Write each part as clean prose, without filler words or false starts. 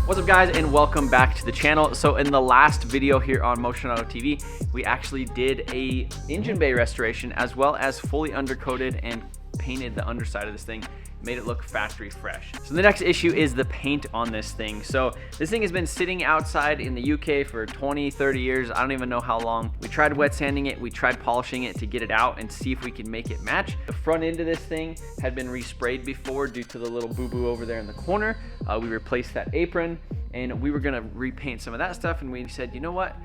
What's up guys, and welcome back to the channel. So in the last video here on Motion Auto TV, we actually did a engine bay restoration as well as fully undercoated and painted the underside of this thing, made it look factory fresh. So the next issue is the paint on this thing. So this thing has been sitting outside in the UK for 20-30 years. I don't even know how long. We tried wet sanding it, we tried polishing it to get it out and see if we could make it match. The front end of this thing had been resprayed before due to the little boo-boo over there in the corner. We replaced that apron and we were gonna repaint some of that stuff, and we said, you know what?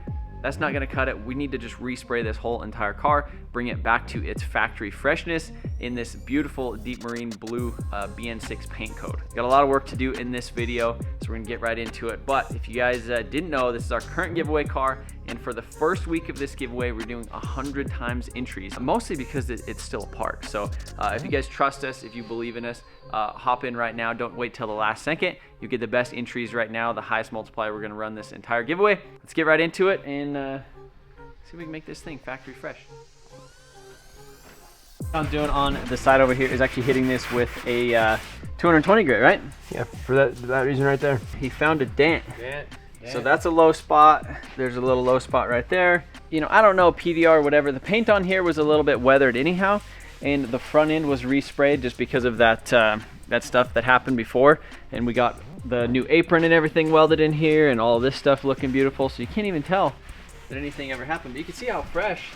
That's not gonna cut it. We need to just respray this whole entire car, bring it back to its factory freshness in this beautiful deep marine blue BN6 paint coat. Got a lot of work to do in this video, so we're gonna get right into it. But if you guys didn't know, this is our current giveaway car, and for the first week of this giveaway, we're doing 100 times entries, mostly because it's still a park. So if you guys trust us, if you believe in us, hop in right now. Don't wait till the last second. You get the best entries right now, the highest multiplier. We're gonna run this entire giveaway. Let's get right into it and see if we can make this thing factory fresh. What I'm doing on the side over here is actually hitting this with a 220 grit, right? Yeah, for that reason right there. He found a dent. So that's a low spot. There's a little low spot right there. You know, I don't know, PDR or whatever. The paint on here was a little bit weathered anyhow, and the front end was resprayed just because of that that stuff that happened before. And we got the new apron and everything welded in here, and all this stuff looking beautiful. So you can't even tell that anything ever happened. But you can see how fresh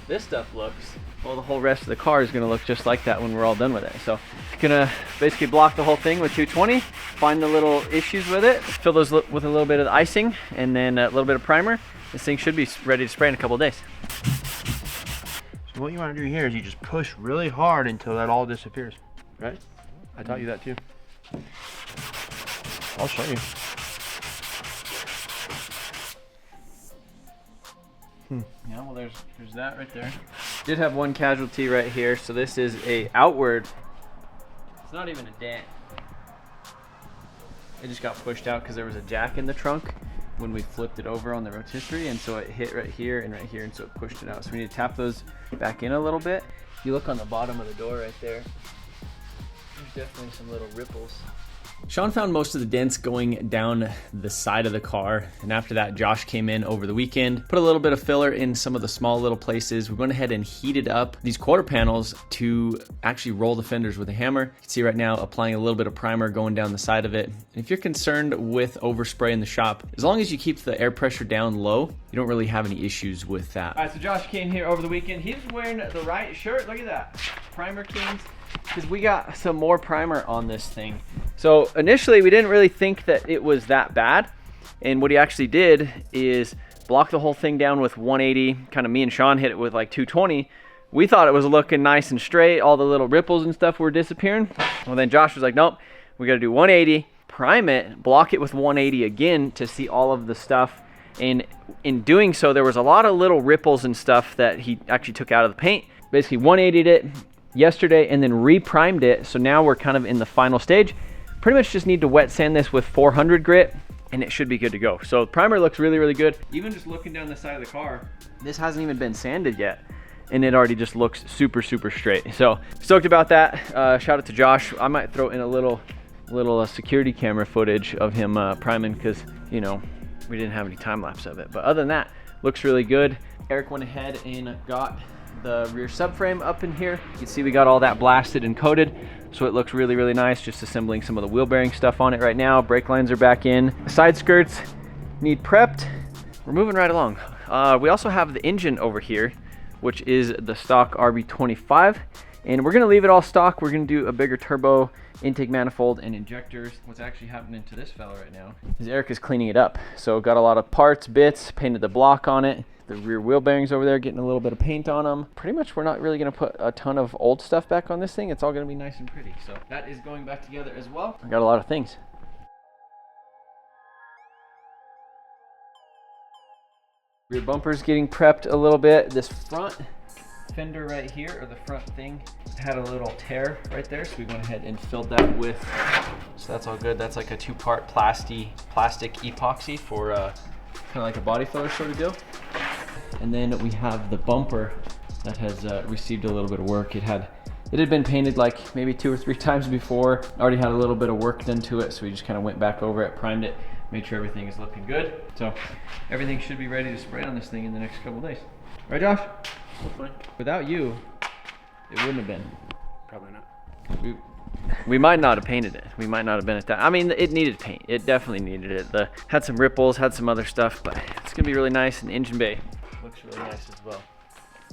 this stuff looks. Well, the whole rest of the car is gonna look just like that when we're all done with it. So gonna basically block the whole thing with 220, find the little issues with it, fill those with a little bit of icing and then a little bit of primer. This thing should be ready to spray in a couple of days. So what you wanna do here is you just push really hard until that all disappears, right? I taught you that too. I'll show you. Yeah, well there's that right there. Did have one casualty right here, so this is a outward. It's not even a dent. It just got pushed out because there was a jack in the trunk when we flipped it over on the rotisserie, and so it hit right here, and so it pushed it out. So we need to tap those back in a little bit. If you look on the bottom of the door right there, there's definitely some little ripples. Sean found most of the dents going down the side of the car, and after that Josh came in over the weekend, put a little bit of filler in some of the small little places. We went ahead and heated up these quarter panels to actually roll the fenders with a hammer. You can see right now applying a little bit of primer going down the side of it. And if you're concerned with overspray in the shop, as long as you keep the air pressure down low, you don't really have any issues with that. All right, so Josh came here over the weekend. He was wearing the right shirt. Look at that, Primer Kings, because we got some more primer on this thing. So initially we didn't really think that it was that bad, and what he actually did is block the whole thing down with 180. Kind of me and Sean hit it with like 220. We thought it was looking nice and straight, all the little ripples and stuff were disappearing. Well, then Josh was like, nope, we got to do 180, prime it, block it with 180 again to see all of the stuff. And in doing so, there was a lot of little ripples and stuff that he actually took out of the paint. Basically 180'd it yesterday and then re-primed it. So now we're kind of in the final stage. Pretty much just need to wet sand this with 400 grit and it should be good to go. So the primer looks really, really good. Even just looking down the side of the car, this hasn't even been sanded yet and it already just looks super, super straight. So stoked about that. Shout out to Josh. I might throw in a little security camera footage of him priming, because, you know, we didn't have any time lapse of it. But other than that, looks really good. Eric went ahead and got the rear subframe up in here. You can see we got all that blasted and coated, so it looks really, really nice. Just assembling some of the wheel bearing stuff on it right now. Brake lines are back in. The side skirts need prepped. We're moving right along. We also have the engine over here, which is the stock RB25, and we're gonna leave it all stock. We're gonna do a bigger turbo, intake manifold, and injectors. What's actually happening to this fella right now is Eric is cleaning it up. So got a lot of parts, bits, painted the block on it. The rear wheel bearings over there, getting a little bit of paint on them. Pretty much we're not really gonna put a ton of old stuff back on this thing. It's all gonna be nice and pretty. So that is going back together as well. I got a lot of things. Rear bumper's getting prepped a little bit. This front fender right here, or the front thing, had a little tear right there, so we went ahead and filled that with, so that's all good. That's like a two-part plastic epoxy for kind of like a body filler sort of deal. And then we have the bumper that has received a little bit of work. It had been painted like maybe 2 or 3 times before. Already had a little bit of work done to it, so we just kind of went back over it, primed it. made sure everything is looking good. So everything should be ready to spray on this thing in the next couple days. Right, Josh? Hopefully. Without you, it wouldn't have been. Probably not. We might not have painted it. We might not have been at that. I mean, it needed paint. It definitely needed it. Had some ripples, had some other stuff, but it's gonna be really nice. And engine bay looks really nice as well.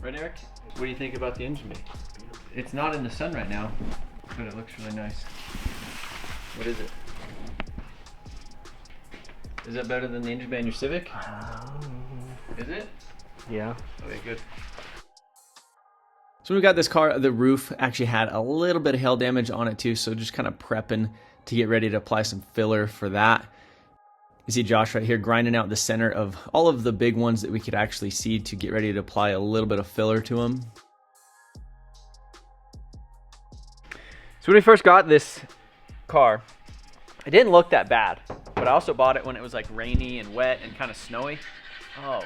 Right, Eric? What do you think about the engine bay? It's not in the sun right now, but it looks really nice. What is it? Is that better than the engine bay in your Civic? Is it? Yeah. Okay, good. So when we got this car, the roof actually had a little bit of hail damage on it too, so just kind of prepping to get ready to apply some filler for that. You see Josh right here grinding out the center of all of the big ones that we could actually see to get ready to apply a little bit of filler to them. So when we first got this car, it didn't look that bad, but I also bought it when it was like rainy and wet and kind of snowy. Oh.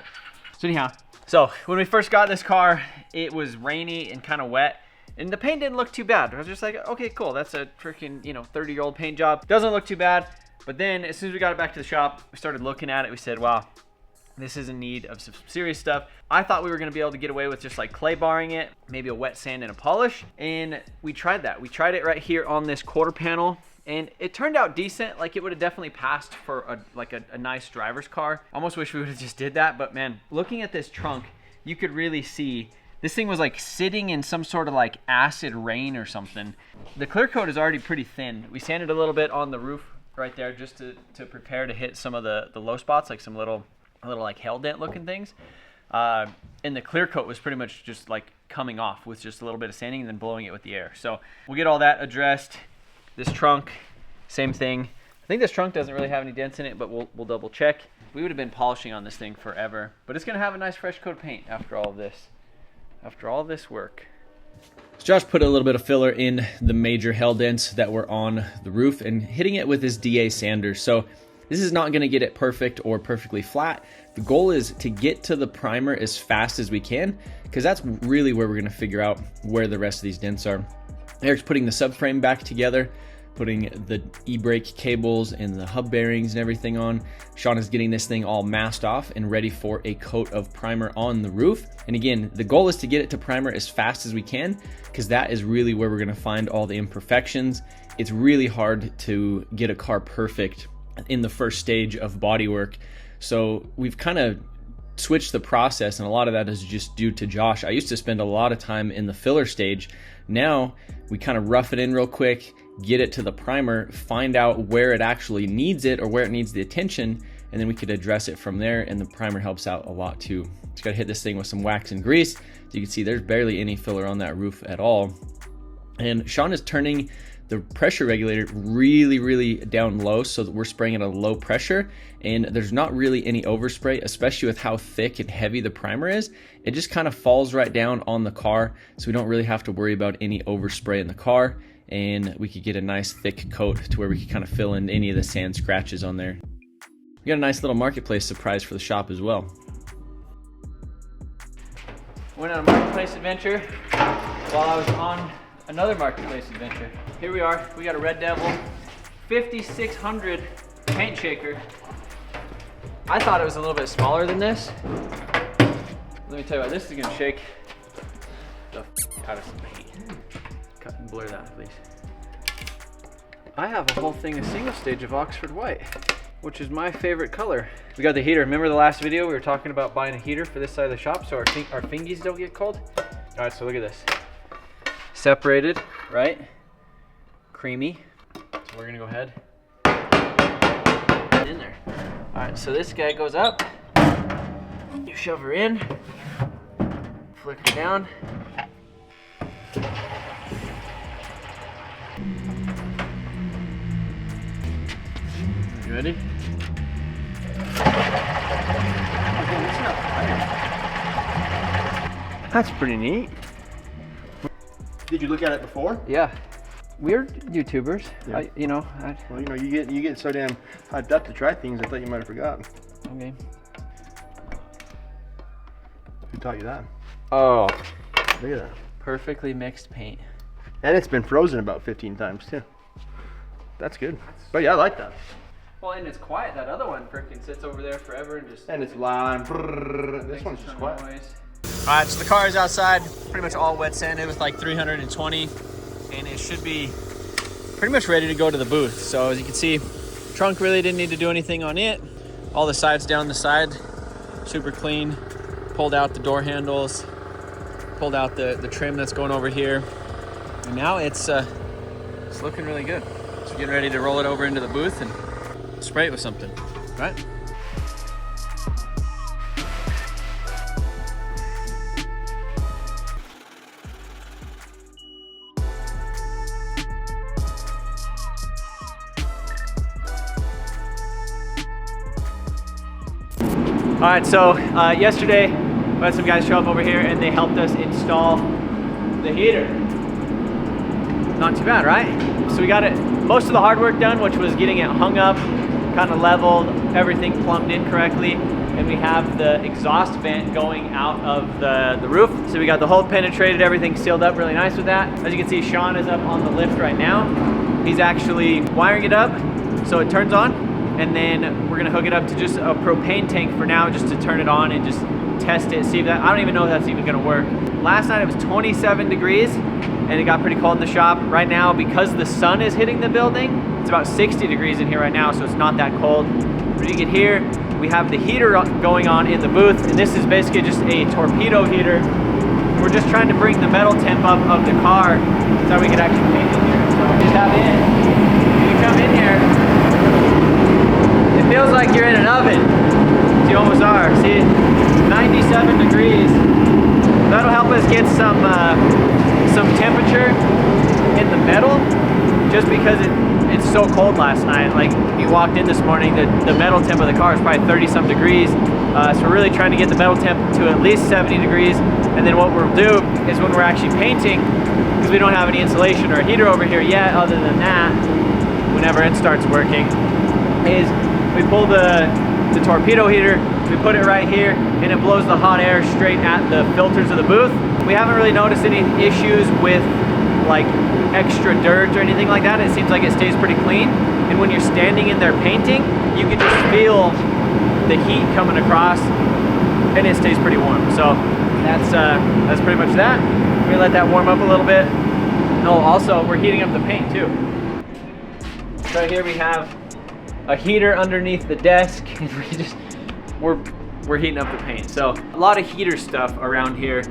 So anyhow, so when we first got this car, it was rainy and kind of wet, and the paint didn't look too bad. I was just like, okay, cool. That's a freaking, 30-year-old paint job. Doesn't look too bad. But then as soon as we got it back to the shop, we started looking at it. We said, wow, this is in need of some serious stuff. I thought we were gonna be able to get away with just like clay barring it, maybe a wet sand and a polish. And we tried that. We tried it right here on this quarter panel, and it turned out decent. Like, it would have definitely passed for a nice driver's car. Almost wish we would have just did that, but man, looking at this trunk, you could really see this thing was like sitting in some sort of like acid rain or something. The clear coat is already pretty thin. We sanded a little bit on the roof right there just to prepare to hit some of the low spots, like some little like hail dent looking things. And the clear coat was pretty much just like coming off with just a little bit of sanding and then blowing it with the air. So we'll get all that addressed. This trunk, same thing. I think this trunk doesn't really have any dents in it, but we'll double check. We would have been polishing on this thing forever, but it's gonna have a nice fresh coat of paint after all of this. After all this work. So Josh put a little bit of filler in the major hail dents that were on the roof and hitting it with his DA sander. So this is not gonna get it perfect or perfectly flat. The goal is to get to the primer as fast as we can, because that's really where we're gonna figure out where the rest of these dents are. Eric's putting the subframe back together, putting the e-brake cables and the hub bearings and everything on. Sean is getting this thing all masked off and ready for a coat of primer on the roof. And again, the goal is to get it to primer as fast as we can, because that is really where we're gonna find all the imperfections. It's really hard to get a car perfect in the first stage of bodywork. So we've kind of switched the process, and a lot of that is just due to Josh. I used to spend a lot of time in the filler stage. Now we kind of rough it in real quick, get it to the primer, find out where it actually needs it or where it needs the attention, and then we could address it from there, and the primer helps out a lot too. Just gotta hit this thing with some wax and grease. So you can see there's barely any filler on that roof at all. And Sean is turning the pressure regulator really down low so that we're spraying at a low pressure, and there's not really any overspray, especially with how thick and heavy the primer is. It just kind of falls right down on the car, so we don't really have to worry about any overspray in the car, and we could get a nice thick coat to where we could kind of fill in any of the sand scratches on there. We got a nice little marketplace surprise for the shop as well. Went on a marketplace adventure while I was on another marketplace adventure. Here we are, we got a Red Devil 5600 paint shaker. I thought it was a little bit smaller than this. Let me tell you what, this is gonna shake the out of some paint. Cut and blur that, please. I have a whole thing of single stage of Oxford white, which is my favorite color. We got the heater. Remember the last video we were talking about buying a heater for this side of the shop so our fingies don't get cold? All right, so look at this. Separated, right? Creamy. So we're gonna go ahead in there. All right, so this guy goes up. You shove her in, flick her down. You ready? That's pretty neat. Did you look at it before? Yeah. We're YouTubers. Yeah. Well, you get so damn hyped up to try things, I thought you might have forgotten. Okay. Who taught you that? Oh. Look at that. Perfectly mixed paint. And it's been frozen about 15 times too. That's good. But yeah, I like that. Well, and it's quiet. That other one freaking sits over there forever and just. And it's loud. This one's just quiet. All right, so the car is outside, pretty much all wet sanded with like 320, and it should be pretty much ready to go to the booth. So as you can see, trunk really didn't need to do anything on it. All the sides down the side, super clean. Pulled out the door handles, pulled out the trim that's going over here, and now it's looking really good. So we're getting ready to roll it over into the booth and spray it with something, right? All right, so yesterday we had some guys show up over here and they helped us install the heater. Not too bad, right? So we got it, most of the hard work done, which was getting it hung up, kind of leveled, everything plumbed in correctly, and we have the exhaust vent going out of the roof. So we got the hole penetrated, everything sealed up really nice with that. As you can see, Sean is up on the lift right now. He's actually wiring it up so it turns on, and then we're gonna hook it up to just a propane tank for now, just to turn it on and just test it, see if that, I don't even know if that's even gonna work. Last night it was 27 degrees and it got pretty cold in the shop. Right now, because the sun is hitting the building, it's about 60 degrees in here right now, so it's not that cold. When you get here, we have the heater going on in the booth, and this is basically just a torpedo heater. We're just trying to bring the metal temp up of the car so we can actually paint in here. So just have in, when you come in here, it feels like you're in an oven. You almost are. See, 97 degrees. That'll help us get some temperature in the metal, just because it's so cold last night. Like, you walked in this morning, the metal temp of the car is probably 30 some degrees. So we're really trying to get the metal temp to at least 70 degrees. And then what we'll do is when we're actually painting, because we don't have any insulation or a heater over here yet, other than that, whenever it starts working, is we pull the torpedo heater, we put it right here, and it blows the hot air straight at the filters of the booth. We haven't really noticed any issues with like extra dirt or anything like that. It seems like it stays pretty clean. And when you're standing in there painting, you can just feel the heat coming across, and it stays pretty warm. So that's pretty much that. We let that warm up a little bit. Oh, also we're heating up the paint too. So here we have a heater underneath the desk, and we're heating up the paint. So a lot of heater stuff around here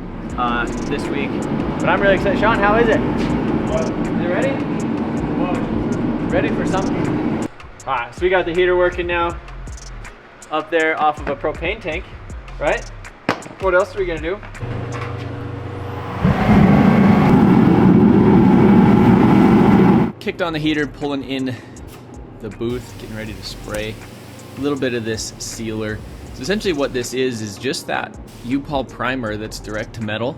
this week, but I'm really excited. Sean, how is it? What? Is it ready? What? Ready for something? All right, so we got the heater working now up there off of a propane tank, right? What else are we gonna do? Kicked on the heater, pulling in the booth, getting ready to spray a little bit of this sealer. So essentially what this is just that U-POL primer that's direct to metal,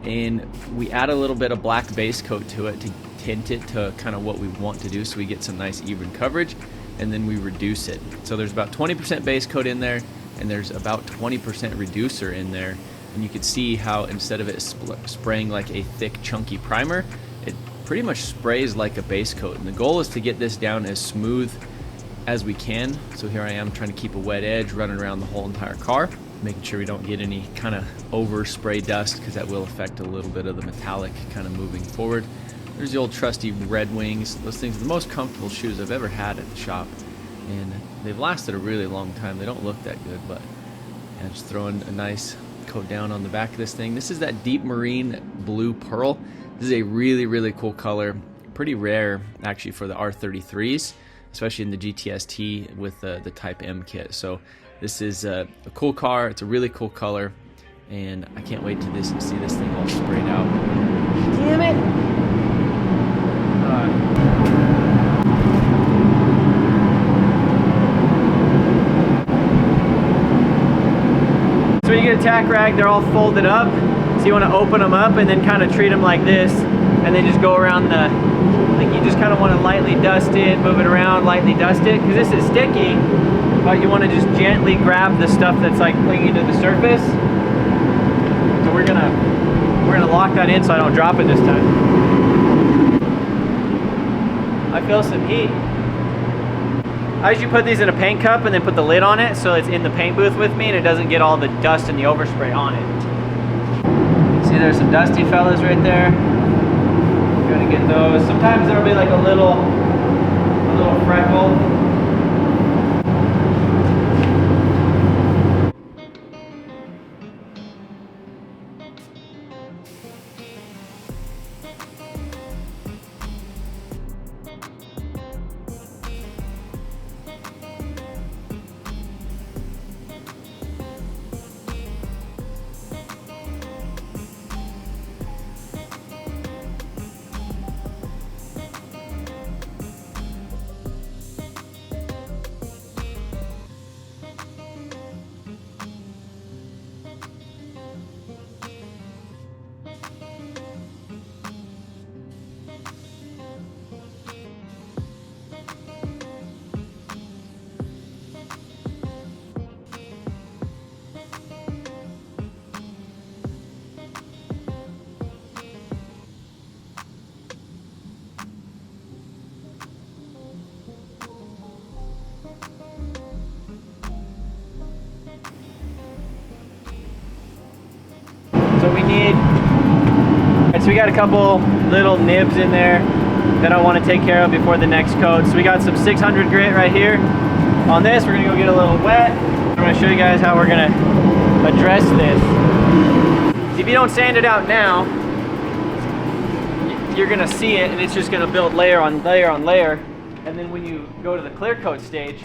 and we add a little bit of black base coat to it to tint it to kind of what we want to do, so we get some nice even coverage, and then we reduce it. So there's about 20% base coat in there, and there's about 20% reducer in there, and you can see how instead of it spraying like a thick chunky primer, it pretty much sprays like a base coat. And the goal is to get this down as smooth as we can. So here I am trying to keep a wet edge running around the whole entire car, making sure we don't get any kind of over spray dust, because that will affect a little bit of the metallic kind of moving forward. There's the old trusty Red Wings. Those things are the most comfortable shoes I've ever had at the shop, and they've lasted a really long time. They don't look that good, but yeah, just throwing a nice coat down on the back of this thing. This is that Deep Marine Blue Pearl. This is a really, really cool color. Pretty rare, actually, for the R33s, especially in the GTST with the Type M kit. So this is a cool car. It's a really cool color, and I can't wait to see this thing all sprayed out. Damn it! So when you get a tack rag, they're all folded up. So you want to open them up and then kind of treat them like this, and then just go around you just kind of want to lightly dust it, move it around, lightly dust it, because this is sticky, but you want to just gently grab the stuff that's like clinging to the surface. So we're gonna lock that in so I don't drop it this time. I feel some heat. I usually put these in a paint cup and then put the lid on it so it's in the paint booth with me and it doesn't get all the dust and the overspray on it. See, there's some dusty fellas right there. I'm gonna get those. Sometimes there'll be like a little freckle. So we need, so we got a couple little nibs in there that I want to take care of before the next coat. So we got some 600 grit right here. On this, we're gonna go get a little wet. I'm gonna show you guys how we're gonna address this. If you don't sand it out now, you're gonna see it and it's just gonna build layer on layer on layer. And then when you go to the clear coat stage,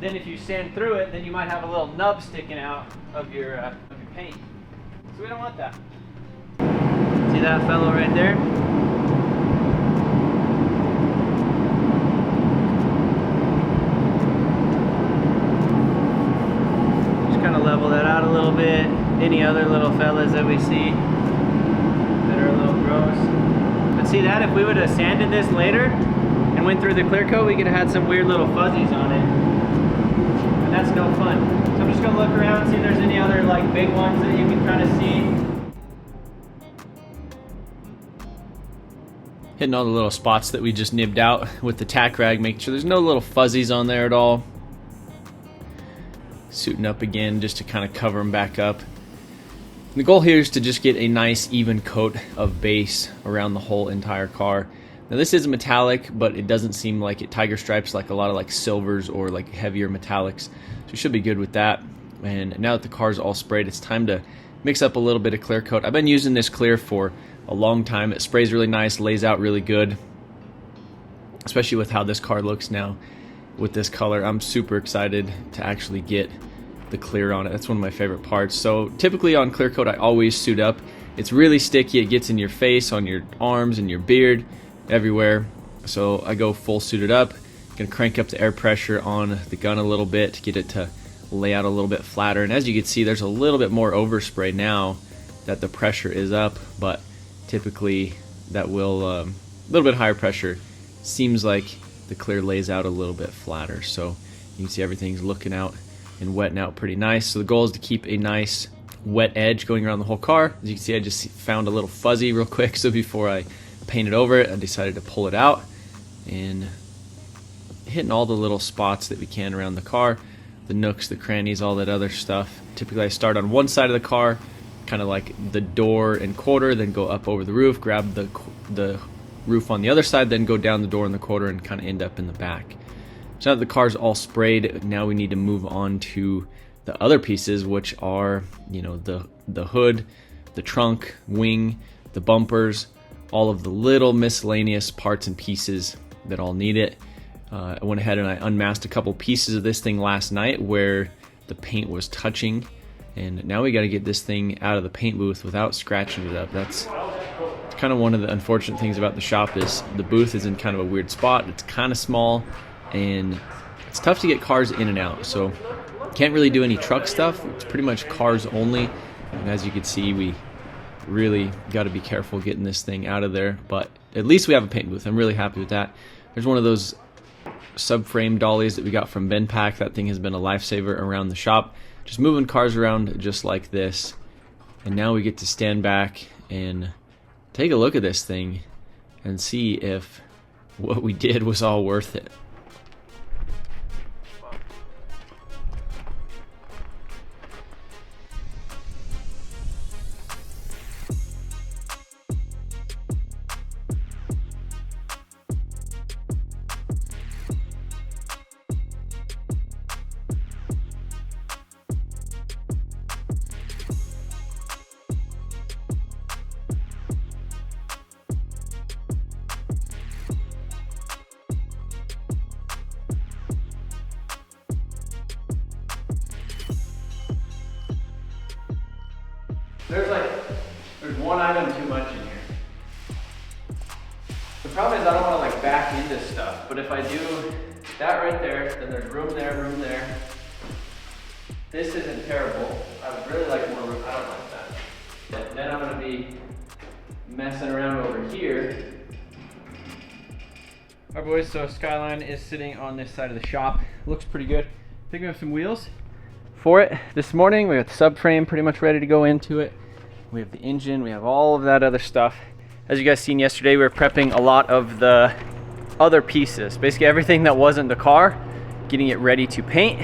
then if you sand through it, then you might have a little nub sticking out of your paint. So we don't want that. See that fellow right there? Just kind of level that out a little bit. Any other little fellas that we see that are a little gross. But see that, if we would have sanded this later and went through the clear coat, we could have had some weird little fuzzies on it. And that's no fun. So I'm just gonna look around, see if there's any other like big ones that you can kind of see. Hitting all the little spots that we just nibbed out with the tack rag, making sure there's no little fuzzies on there at all. Suiting up again just to kind of cover them back up. The goal here is to just get a nice even coat of base around the whole entire car. Now this is metallic, but it doesn't seem like it tiger stripes like a lot of like silvers or like heavier metallics. So we should be good with that. And now that the car's all sprayed, it's time to mix up a little bit of clear coat. I've been using this clear for a long time. It sprays really nice, lays out really good, especially with how this car looks now with this color. I'm super excited to actually get the clear on it. That's one of my favorite parts. So typically on clear coat, I always suit up. It's really sticky. It gets in your face, on your arms, and your beard, everywhere. So I go full suited up. Gonna crank up the air pressure on the gun a little bit to get it to lay out a little bit flatter. And as you can see, there's a little bit more overspray now that the pressure is up, but typically that will a little bit higher pressure seems like the clear lays out a little bit flatter. So you can see everything's looking out and wetting out pretty nice. So the goal is to keep a nice wet edge going around the whole car. As you can see, I just found a little fuzzy real quick, so before I painted over it, I decided to pull it out and hitting all the little spots that we can around the car, the nooks, the crannies, all that other stuff. Typically I start on one side of the car, kind of like the door and quarter, then go up over the roof, grab the roof on the other side, then go down the door and the quarter and kind of end up in the back. So now that the car's all sprayed, now we need to move on to the other pieces, which are, you know, the hood, the trunk, wing, the bumpers, all of the little miscellaneous parts and pieces that all need it. I went ahead and I unmasked a couple pieces of this thing last night where the paint was touching, and now we got to get this thing out of the paint booth without scratching it up. That's kind of one of the unfortunate things about the shop, is the booth is in kind of a weird spot. It's kind of small and it's tough to get cars in and out, so can't really do any truck stuff. It's pretty much cars only, and as you can see, we really got to be careful getting this thing out of there, but at least we have a paint booth. I'm really happy with that. There's one of those subframe dollies that we got from Ben Pack. That thing has been a lifesaver around the shop, just moving cars around just like this. And now we get to stand back and take a look at this thing and see if what we did was all worth it. there's one item too much in here. The problem is I don't want to like back into stuff, but if I do that right there, then there's room there, room there. This isn't terrible. I would really like more room. I don't like that. Then I'm going to be messing around over here. Alright boys, so Skyline is sitting on this side of the shop. Looks pretty good. I think we have some wheels for it this morning. We got the subframe pretty much ready to go into it. We have the engine, we have all of that other stuff. As you guys seen yesterday, we were prepping a lot of the other pieces. Basically everything that wasn't the car, getting it ready to paint.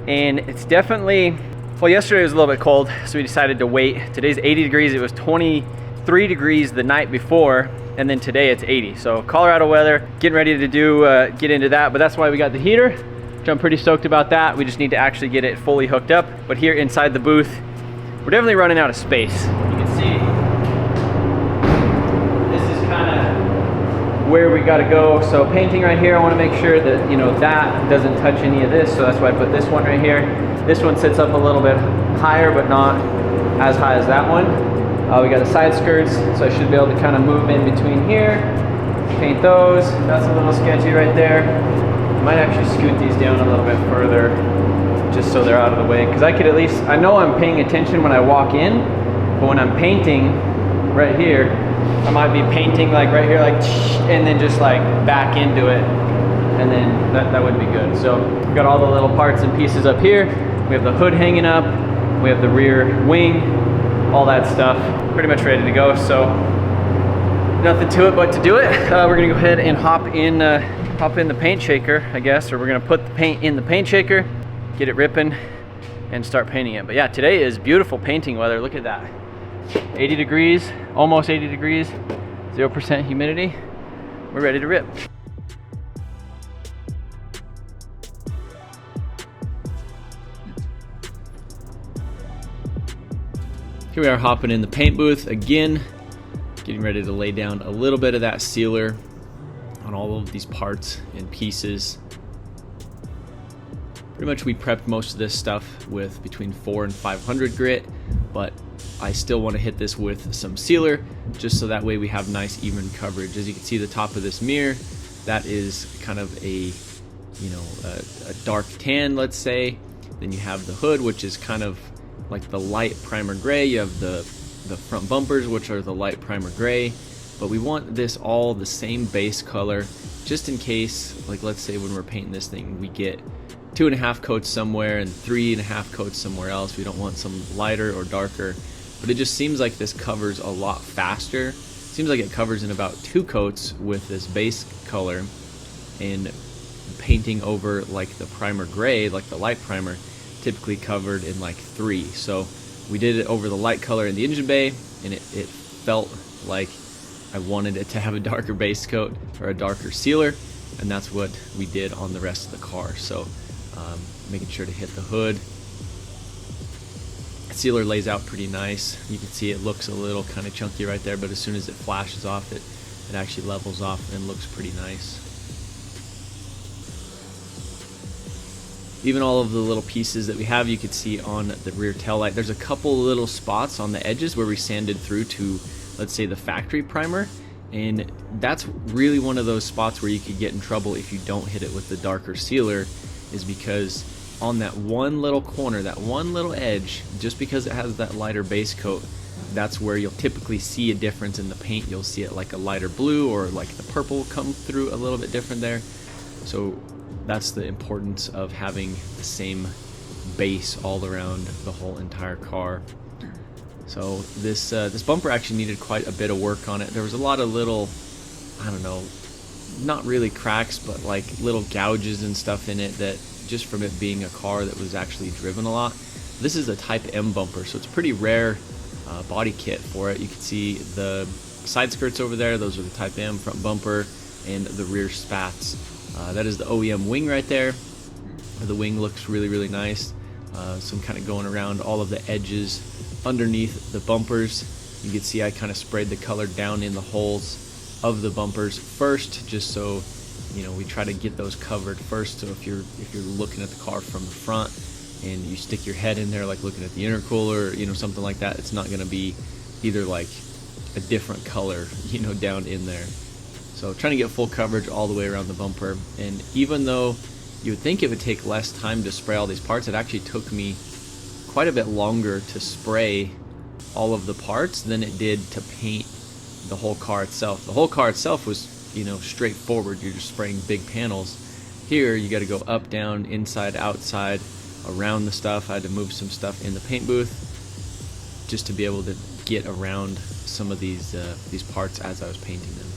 And it's definitely, well, yesterday was a little bit cold, so we decided to wait. Today's 80 degrees, it was 23 degrees the night before, and then today it's 80. So Colorado weather, getting ready to get into that, but that's why we got the heater, which I'm pretty stoked about that. We just need to actually get it fully hooked up. But here inside the booth, we're definitely running out of space. You can see, this is kind of where we gotta go. So painting right here, I wanna make sure that, you know, that doesn't touch any of this. So that's why I put this one right here. This one sits up a little bit higher, but not as high as that one. We got the side skirts, so I should be able to kind of move in between here, paint those. That's a little sketchy right there. I might actually scoot these down a little bit further, just so they're out of the way. Because I could at least, I know I'm paying attention when I walk in, but when I'm painting right here, I might be painting like right here, like, and then just like back into it, and then that would be good. So we've got all the little parts and pieces up here. We have the hood hanging up, we have the rear wing, all that stuff, pretty much ready to go. So nothing to it but to do it. We're gonna go ahead and hop in the paint shaker, I guess, or we're gonna put the paint in the paint shaker, get it ripping, and start painting it. But yeah, today is beautiful painting weather. Look at that. 80 degrees, almost 80 degrees, 0% humidity. We're ready to rip. Here we are hopping in the paint booth again, getting ready to lay down a little bit of that sealer on all of these parts and pieces. Pretty much we prepped most of this stuff with between 400 and 500 grit, but I still want to hit this with some sealer just so that way we have nice even coverage. As you can see, the top of this mirror, that is kind of a, you know, a dark tan, let's say. Then you have the hood, which is kind of like the light primer gray. You have the front bumpers, which are the light primer gray. But we want this all the same base color, just in case, like let's say when we're painting this thing, we get 2.5 coats somewhere and 3.5 coats somewhere else. We don't want some lighter or darker. But it just seems like this covers a lot faster. Seems like it covers in about 2 coats with this base color, and painting over like the primer gray, like the light primer, typically covered in like 3. So we did it over the light color in the engine bay, and it felt like I wanted it to have a darker base coat or a darker sealer, and that's what we did on the rest of the car. So making sure to hit the hood. Sealer lays out pretty nice. You can see it looks a little kind of chunky right there, but as soon as it flashes off, it actually levels off and looks pretty nice. Even all of the little pieces that we have, you can see on the rear tail light. There's a couple little spots on the edges where we sanded through to, let's say, the factory primer, and that's really one of those spots where you could get in trouble if you don't hit it with the darker sealer, is because on that one little corner, that one little edge, just because it has that lighter base coat, that's where you'll typically see a difference in the paint. You'll see it like a lighter blue, or like the purple come through a little bit different there. So that's the importance of having the same base all around the whole entire car. So this bumper actually needed quite a bit of work on it. There was a lot of little, I don't know, not really cracks, but like little gouges and stuff in it, that just from it being a car that was actually driven a lot. This is a Type M bumper, so it's a pretty rare body kit for it. You can see the side skirts over there, those are the Type M front bumper, and the rear spats. That is the OEM wing right there. The wing looks really, really nice. So I'm kind of going around all of the edges underneath the bumpers. You can see I kind of sprayed the color down in the holes of the bumpers first, just so you know we try to get those covered first. So if you're looking at the car from the front and you stick your head in there like looking at the intercooler, you know, something like that, it's not going to be either like a different color, you know, down in there. So trying to get full coverage all the way around the bumper. And even though you would think it would take less time to spray all these parts, it actually took me quite a bit longer to spray all of the parts than it did to paint the whole car itself. The whole car itself was, you know, straightforward. You're just spraying big panels. Here you got to go up, down, inside, outside, around the stuff. I had to move some stuff in the paint booth just to be able to get around some of these parts as I was painting them.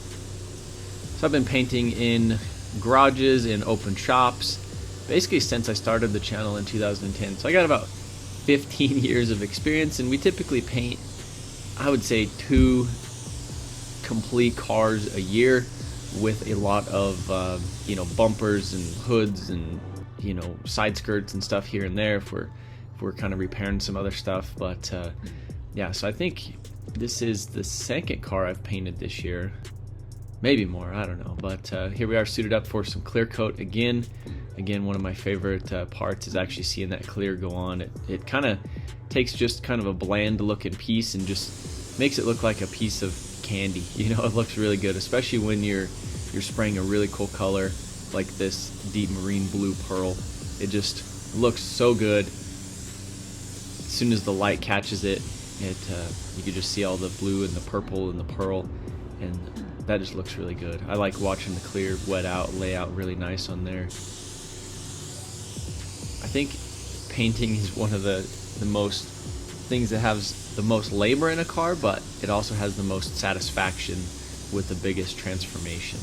So I've been painting in garages, in open shops, basically since I started the channel in 2010. So I got about 15 years of experience, and we typically paint, I would say, 2 complete cars a year, with a lot of you know, bumpers and hoods and, you know, side skirts and stuff here and there if we're kind of repairing some other stuff. But yeah, so I think this is the second car I've painted this year, maybe more, I don't know. But here we are, suited up for some clear coat again. One of my favorite parts is actually seeing that clear go on. It kind of takes just kind of a bland looking piece and just makes it look like a piece of candy. You know, it looks really good, especially when you're spraying a really cool color like this deep marine blue pearl. It just looks so good. As soon as the light catches it, you can just see all the blue and the purple and the pearl, and that just looks really good. I like watching the clear wet out, lay out really nice on there. I think painting is one of the most things that has the most labor in a car, but it also has the most satisfaction with the biggest transformation.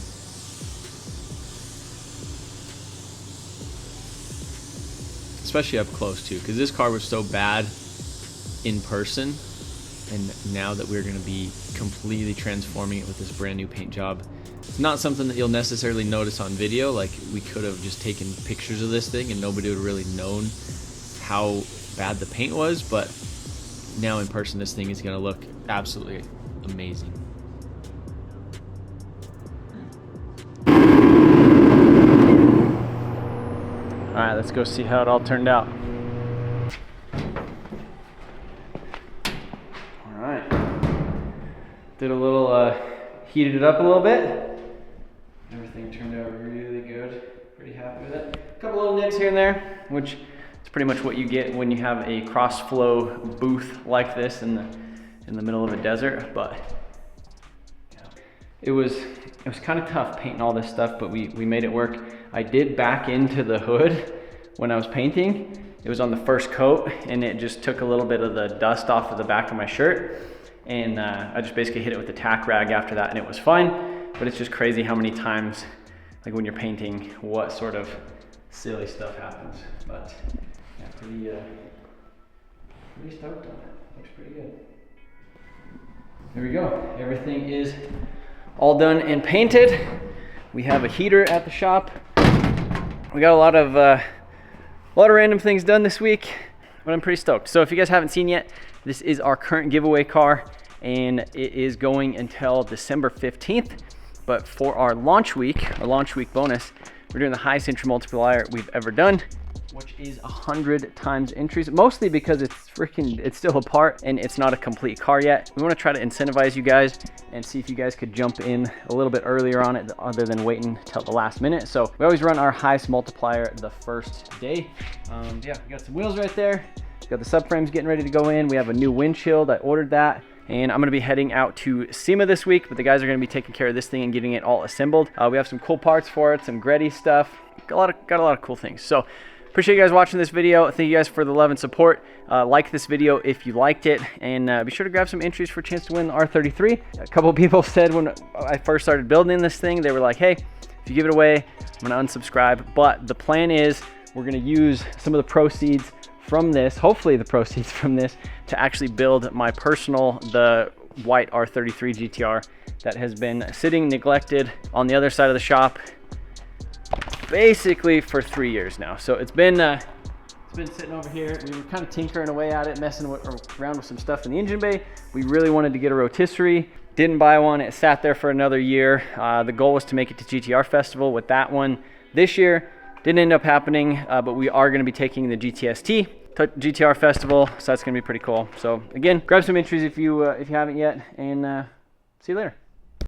Especially up close too, because this car was so bad in person, and now that we're going to be completely transforming it with this brand new paint job, it's not something that you'll necessarily notice on video. Like, we could have just taken pictures of this thing and nobody would have really known how bad the paint was, but now in person this thing is going to look absolutely amazing. Alright, let's go see how it all turned out. Alright. Did a little, heated it up a little bit. Everything turned out really good. Pretty happy with it. A couple little nits here and there, which is pretty much what you get when you have a cross-flow booth like this in the middle of a desert. But yeah, it was kind of tough painting all this stuff, but we made it work. I did back into the hood when I was painting. It was on the first coat, and it just took a little bit of the dust off of the back of my shirt, and I just basically hit it with the tack rag after that, and it was fine. But it's just crazy how many times, like when you're painting, what sort of silly stuff happens. But yeah, pretty stoked on it. Looks pretty good. There we go. Everything is all done and painted. We have a heater at the shop. We got a lot of random things done this week, but I'm pretty stoked. So if you guys haven't seen yet, this is our current giveaway car, and it is going until December 15th. But for our launch week bonus, we're doing the highest entry multiplier we've ever done, which is 100 times entries, mostly because it's still a part and it's not a complete car yet. We want to try to incentivize you guys and see if you guys could jump in a little bit earlier on it other than waiting till the last minute. So we always run our highest multiplier the first day. Yeah, we got some wheels right there. Got the subframes getting ready to go in. We have a new windshield. I ordered that. And I'm gonna be heading out to SEMA this week, but the guys are gonna be taking care of this thing and getting it all assembled. We have some cool parts for it, some Gretty stuff. Got a lot of cool things. So appreciate you guys watching this video. Thank you guys for the love and support. Like this video if you liked it, and be sure to grab some entries for a chance to win the R33. A couple of people said when I first started building this thing, they were like, hey, if you give it away, I'm gonna unsubscribe. But the plan is we're gonna use some of the proceeds from this, hopefully the proceeds from this, to actually build my personal, the white R33 GTR that has been sitting neglected on the other side of the shop basically for 3 years now. So it's been sitting over here. We were kind of tinkering away at it, messing around with some stuff in the engine bay. We really wanted to get a rotisserie. Didn't buy one. It sat there for another year. The goal was to make it to GTR Festival with that one this year. Didn't end up happening, but we are going to be taking the GTST to GTR Festival, so that's going to be pretty cool. So again, grab some entries if you haven't yet, and See you later.